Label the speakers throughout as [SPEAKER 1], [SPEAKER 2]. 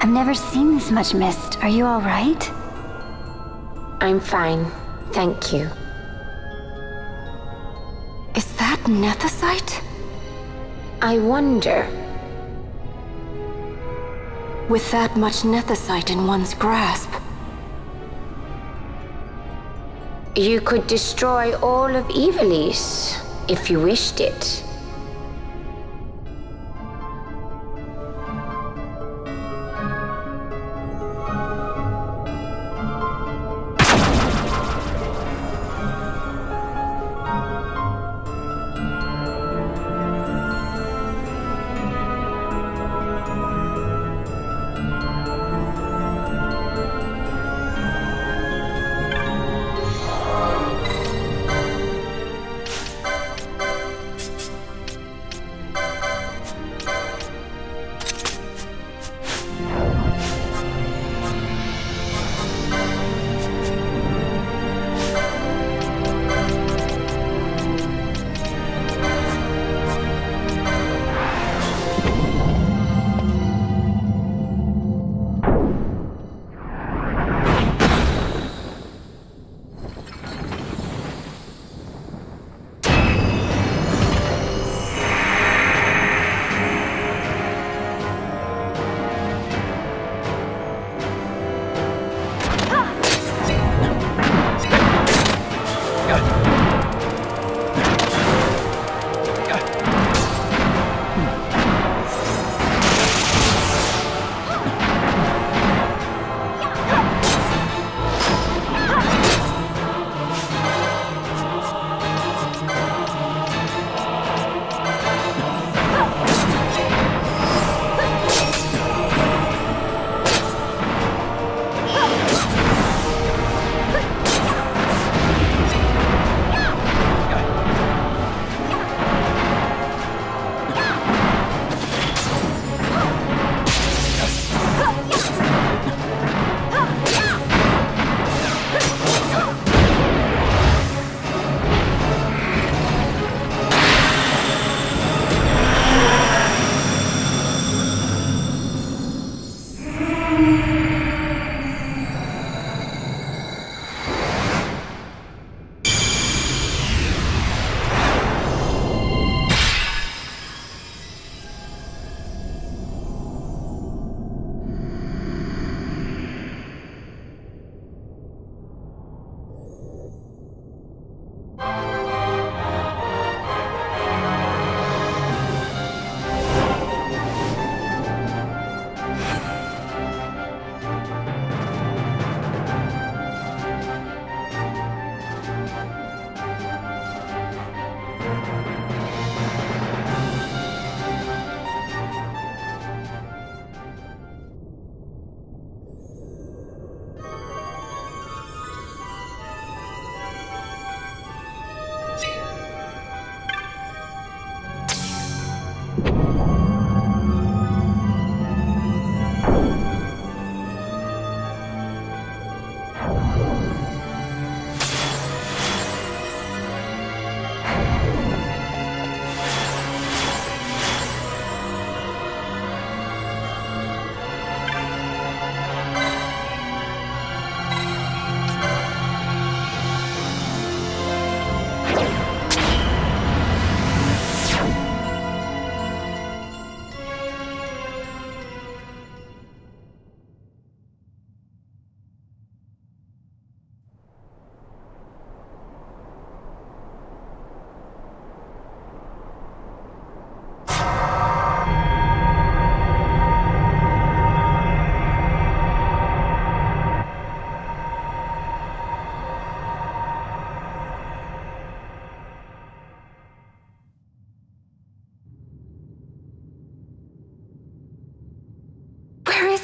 [SPEAKER 1] I've never seen this much mist. Are you all right?
[SPEAKER 2] I'm fine, thank you.
[SPEAKER 1] Is that nethicite?
[SPEAKER 2] I wonder.
[SPEAKER 1] With that much nethicite in one's grasp.
[SPEAKER 2] You could destroy all of Ivalice, if you wished it.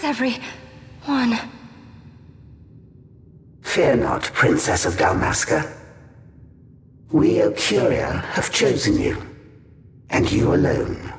[SPEAKER 1] Everyone.
[SPEAKER 3] Fear not, Princess of Dalmasca. We OCCURIA have chosen you, and you alone.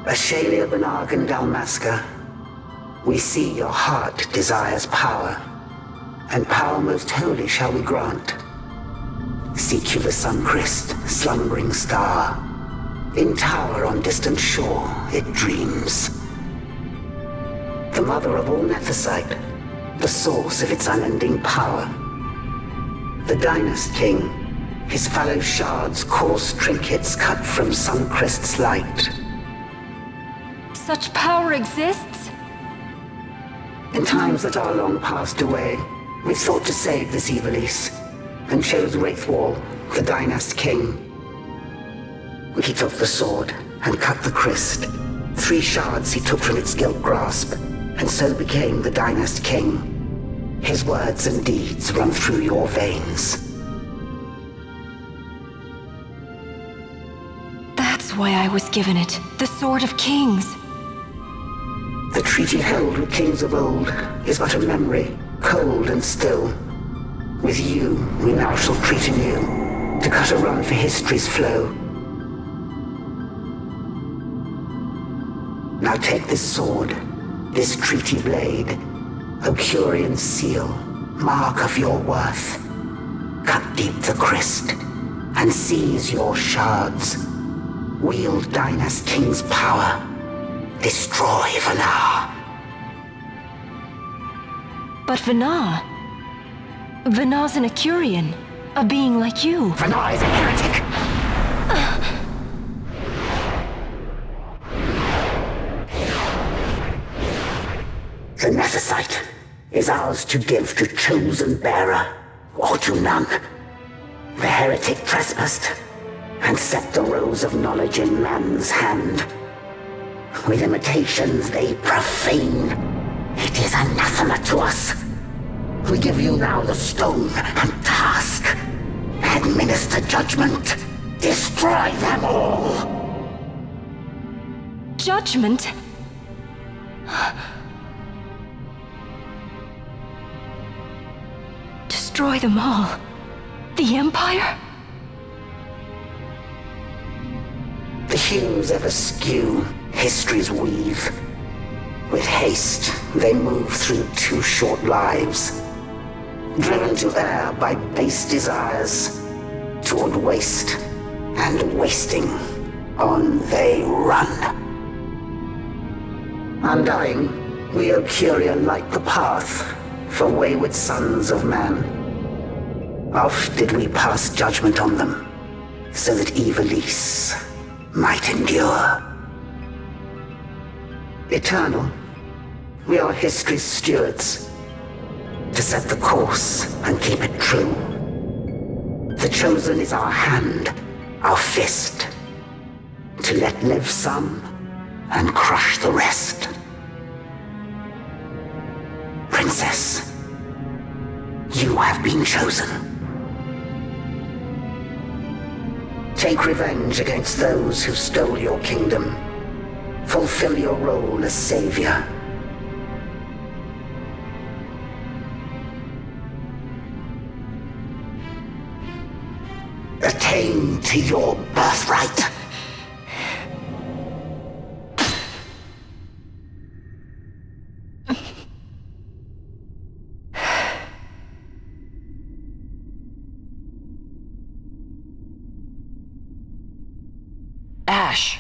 [SPEAKER 3] Ashalia Benargan Dalmasca, we see your heart desires power, and power most holy shall we grant. Seek you the SUN-CRYST, slumbering star. In tower on distant shore it dreams. The mother of all Nethicite, the source of its unending power. The Dynast King, his fallow shards coarse trinkets cut from SUN-CRYST's light.
[SPEAKER 1] Such power exists?
[SPEAKER 3] In times that are long passed away, we sought to save this Ivalice, and chose Wraithwall, the Dynast King. He took the sword and cut the Cryst. 3 shards he took from its gilt grasp, and so became the Dynast King. His words and deeds run through your veins.
[SPEAKER 1] That's why I was given it. The Sword of Kings.
[SPEAKER 3] The treaty held with kings of old is but a memory, cold and still. With you, we now shall treat anew, to cut a run for history's flow. Now take this sword, this treaty blade, Occurian seal, mark of your worth. Cut deep the Cryst, and seize your shards. Wield Dynast King's power. Destroy Vanar.
[SPEAKER 1] But Vanar... Vanar's an Occurian, a being like you.
[SPEAKER 3] Vanar is a heretic! The Nethicite is ours to give to chosen bearer, or to none. The heretic trespassed, and set the rose of knowledge in man's hand. With imitations they profane. It is anathema to us. We give you now the stone and task. Administer judgment. Destroy them all.
[SPEAKER 1] Judgment? Destroy them all? The Empire?
[SPEAKER 3] The hues ever skew history's weave. With haste, they move through 2 short lives. Driven to err by base desires, toward waste, and wasting, on they run. Undying, we OCCURIA light the path for wayward sons of man. Oft did we pass judgment on them, so that Ivalice might endure. Eternal, we are history's stewards, to set the course and keep it true. The chosen is our hand, our fist, to let live some and crush the rest. Princess, you have been chosen. Take revenge against those who stole your kingdom. Fulfill your role as savior. Attain to your birthright.
[SPEAKER 4] Ash!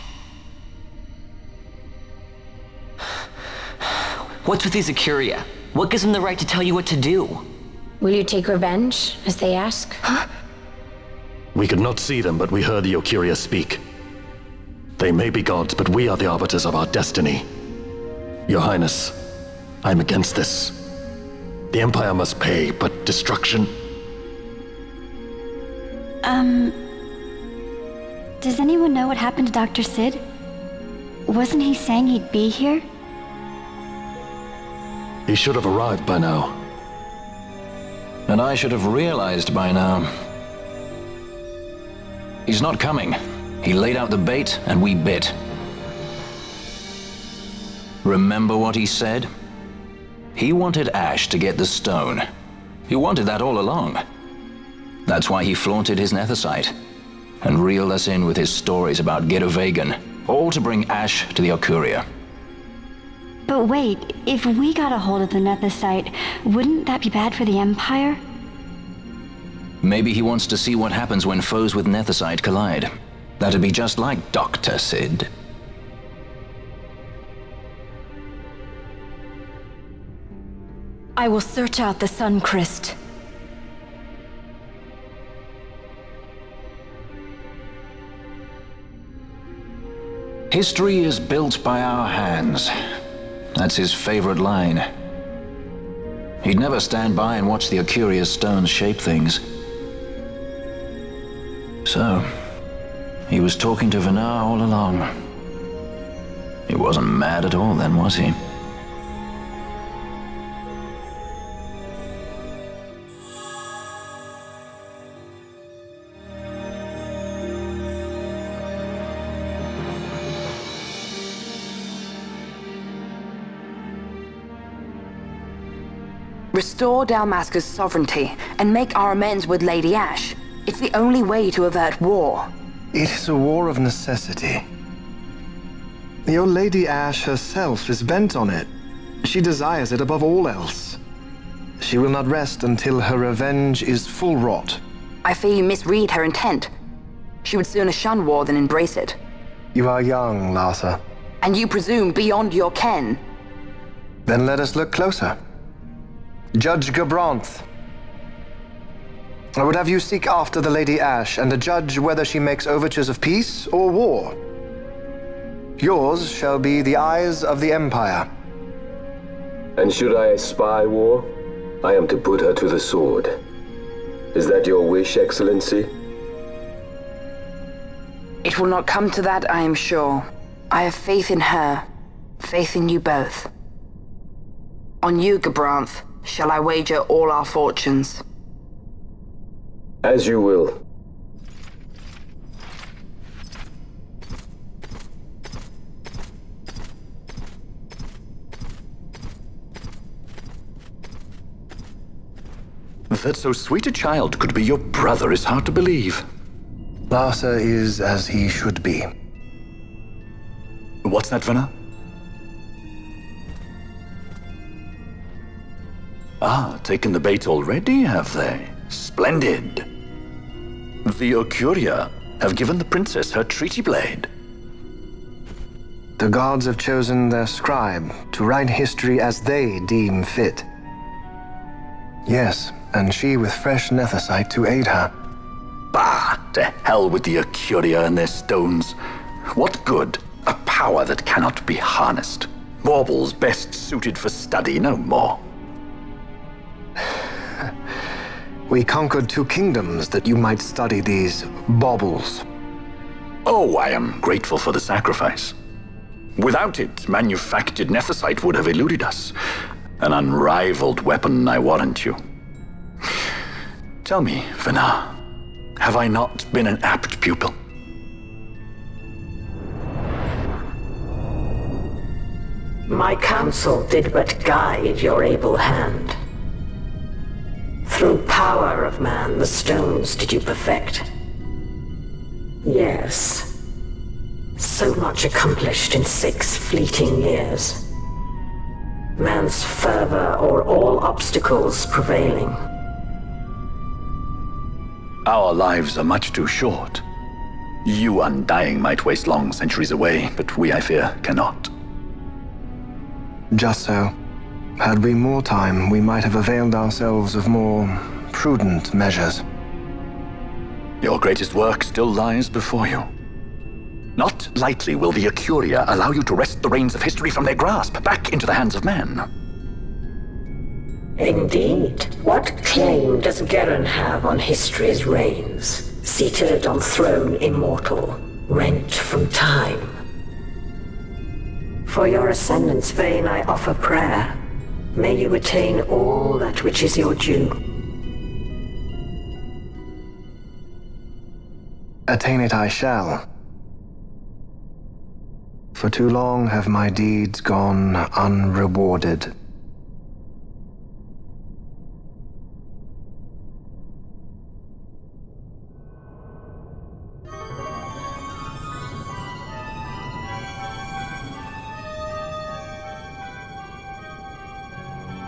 [SPEAKER 4] What's with these OCCURIA? What gives them the right to tell you what to do?
[SPEAKER 2] Will you take revenge, as they ask?
[SPEAKER 1] Huh?
[SPEAKER 5] We could not see them, but we heard the OCCURIA speak. They may be gods, but we are the arbiters of our destiny. Your Highness, I'm against this. The Empire must pay, but destruction...
[SPEAKER 6] Does anyone know what happened to Dr. Sid? Wasn't he saying he'd be here?
[SPEAKER 5] He should have arrived by now.
[SPEAKER 7] And I should have realized by now. He's not coming. He laid out the bait, and we bit. Remember what he said? He wanted Ash to get the stone. He wanted that all along. That's why he flaunted his Nethicite, and reeled us in with his stories about Gittervagan, all to bring Ash to the OCCURIA.
[SPEAKER 6] But wait, if we got a hold of the Nethicite, wouldn't that be bad for the Empire?
[SPEAKER 7] Maybe he wants to see what happens when foes with Nethicite collide. That'd be just like Dr. Sid.
[SPEAKER 1] I will search out the SUN-CRYST.
[SPEAKER 7] History is built by our hands. That's his favorite line. He'd never stand by and watch the OCCURIA's stones shape things. So, he was talking to Venar all along. He wasn't mad at all then, was he?
[SPEAKER 8] Restore Dalmasca's sovereignty and make our amends with Lady Ash. It's the only way to avert war.
[SPEAKER 9] It is a war of necessity. Your Lady Ash herself is bent on it. She desires it above all else. She will not rest until her revenge is full wrought.
[SPEAKER 8] I fear you misread her intent. She would sooner shun war than embrace it.
[SPEAKER 9] You are young, Larsa.
[SPEAKER 8] And you presume beyond your ken.
[SPEAKER 9] Then let us look closer. Judge Gabranth. I would have you seek after the Lady Ash and judge whether she makes overtures of peace or war. Yours shall be the eyes of the Empire.
[SPEAKER 10] And should I spy war, I am to put her to the sword. Is that your wish, Excellency?
[SPEAKER 8] It will not come to that, I am sure. I have faith in her, faith in you both. On you, Gabranth, shall I wager all our fortunes?
[SPEAKER 10] As you will.
[SPEAKER 5] That so sweet a child could be your brother is hard to believe.
[SPEAKER 9] Larsa is as he should be.
[SPEAKER 5] What's that, Venar? Ah, taken the bait already, have they? Splendid. The OCCURIA have given the princess her treaty blade.
[SPEAKER 9] The gods have chosen their scribe to write history as they deem fit. Yes, and she with fresh Nethicite to aid her.
[SPEAKER 5] Bah! To hell with the OCCURIA and their stones. What good? A power that cannot be harnessed. Baubles best suited for study, no more.
[SPEAKER 9] We conquered 2 kingdoms that you might study these baubles.
[SPEAKER 5] Oh, I am grateful for the sacrifice. Without it, manufactured Nethicite would have eluded us. An unrivaled weapon, I warrant you. Tell me, Venar, have I not been an apt pupil?
[SPEAKER 3] My counsel did but guide your able hand. Through power of man, the stones did you perfect. Yes. So much accomplished in 6 fleeting years. Man's fervor o'er all obstacles prevailing.
[SPEAKER 5] Our lives are much too short. You Undying might waste long centuries away, but we, I fear, cannot.
[SPEAKER 9] Just so. Had we more time, we might have availed ourselves of more prudent measures.
[SPEAKER 5] Your greatest work still lies before you. Not lightly will the OCCURIA allow you to wrest the reins of history from their grasp, back into the hands of men.
[SPEAKER 3] Indeed. What claim does Garen have on history's reins, seated on throne immortal, rent from time? For your ascendant's vein I offer prayer. May you attain all that which is your due.
[SPEAKER 9] Attain it I shall. For too long have my deeds gone unrewarded.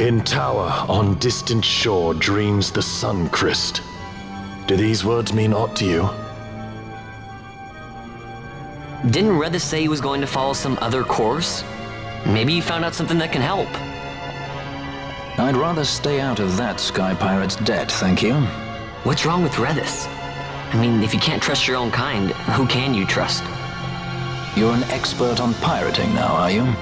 [SPEAKER 5] In tower on distant shore dreams the SUN-CRYST. Do these words mean aught to you?
[SPEAKER 4] Didn't Redis say he was going to follow some other course? Maybe he found out something that can help.
[SPEAKER 7] I'd rather stay out of that Sky Pirate's debt, thank you.
[SPEAKER 4] What's wrong with Redis? I mean, if you can't trust your own kind, who can you trust?
[SPEAKER 7] You're an expert on pirating now, are you?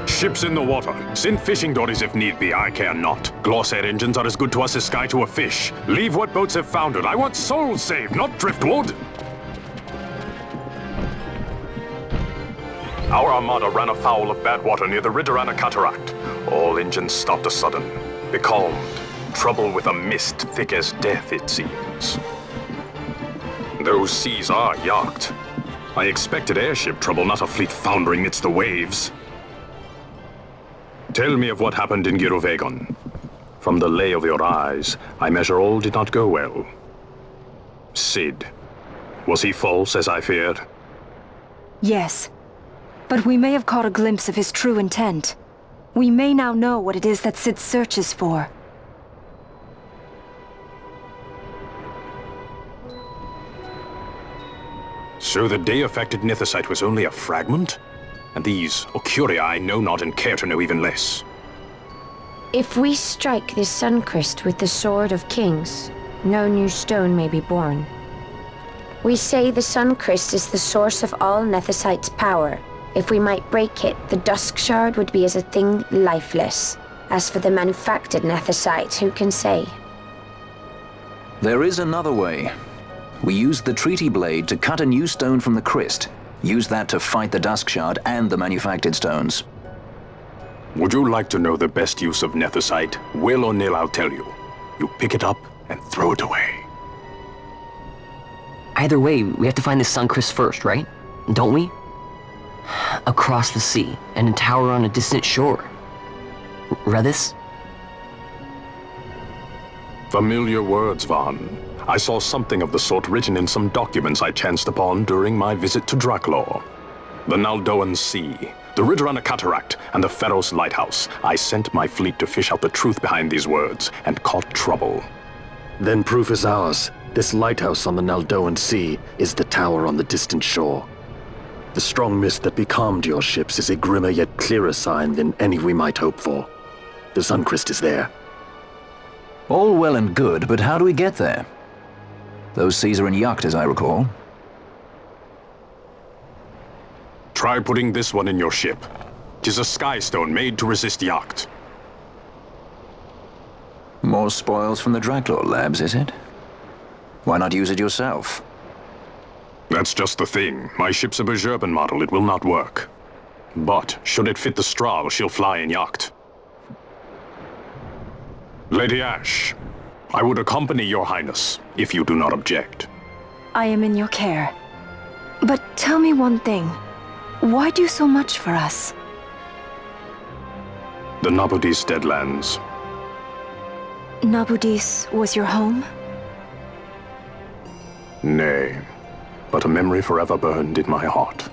[SPEAKER 11] Ships in the water. Send fishing dories if need be, I care not. Glossair engines are as good to us as sky to a fish. Leave what boats have foundered. I want souls saved, not driftwood. Our armada ran afoul of bad water near the Ridorana Cataract. All engines stopped a sudden. Becalmed. Trouble with a mist thick as death, it seems. Those seas are yacht. I expected airship trouble, not a fleet foundering midst the waves. Tell me of what happened in Girovegon. From the lay of your eyes, I measure all did not go well. Cid. Was he false, as I feared?
[SPEAKER 1] Yes. But we may have caught a glimpse of his true intent. We may now know what it is that Cid searches for.
[SPEAKER 11] So the day-affected Nithosite was only a fragment? And these OCCURIA I know not and care to know even less.
[SPEAKER 2] If we strike this SUN-CRYST with the Sword of Kings, no new stone may be born. We say the SUN-CRYST is the source of all Nethosite's power. If we might break it, the Dusk Shard would be as a thing lifeless. As for the manufactured Nethosite, who can say?
[SPEAKER 7] There is another way. We used the Treaty Blade to cut a new stone from the Cryst. Use that to fight the Dusk Shard and the manufactured stones.
[SPEAKER 11] Would you like to know the best use of Nethosite? Will or nil, I'll tell you. You pick it up and throw it away.
[SPEAKER 4] Either way, we have to find the SUN-CRYST first, right? Don't we? Across the sea, and a tower on a distant shore. read this?
[SPEAKER 11] Familiar words, Vaughn. I saw something of the sort written in some documents I chanced upon during my visit to Draklor. The Naldoan Sea, the Ridorana Cataract, and the Pharos Lighthouse. I sent my fleet to fish out the truth behind these words, and caught trouble.
[SPEAKER 5] Then proof is ours. This lighthouse on the Naldoan Sea is the tower on the distant shore. The strong mist that becalmed your ships is a grimmer yet clearer sign than any we might hope for. The SUN-CRYST is there.
[SPEAKER 7] All well and good, but how do we get there? Those seas are in Yacht, as I recall.
[SPEAKER 11] Try putting this one in your ship. 'Tis a skystone made to resist Yacht.
[SPEAKER 7] More spoils from the Draklor labs, is it? Why not use it yourself?
[SPEAKER 11] That's just the thing. My ship's a Bergerben model. It will not work. But, should it fit the Strahl, she'll fly in Yacht. Lady Ash, I would accompany your highness, if you do not object.
[SPEAKER 1] I am in your care. But tell me one thing. Why do so much for us?
[SPEAKER 11] The Nabudis Deadlands.
[SPEAKER 1] Nabudis was your home?
[SPEAKER 11] Nay, but a memory forever burned in my heart.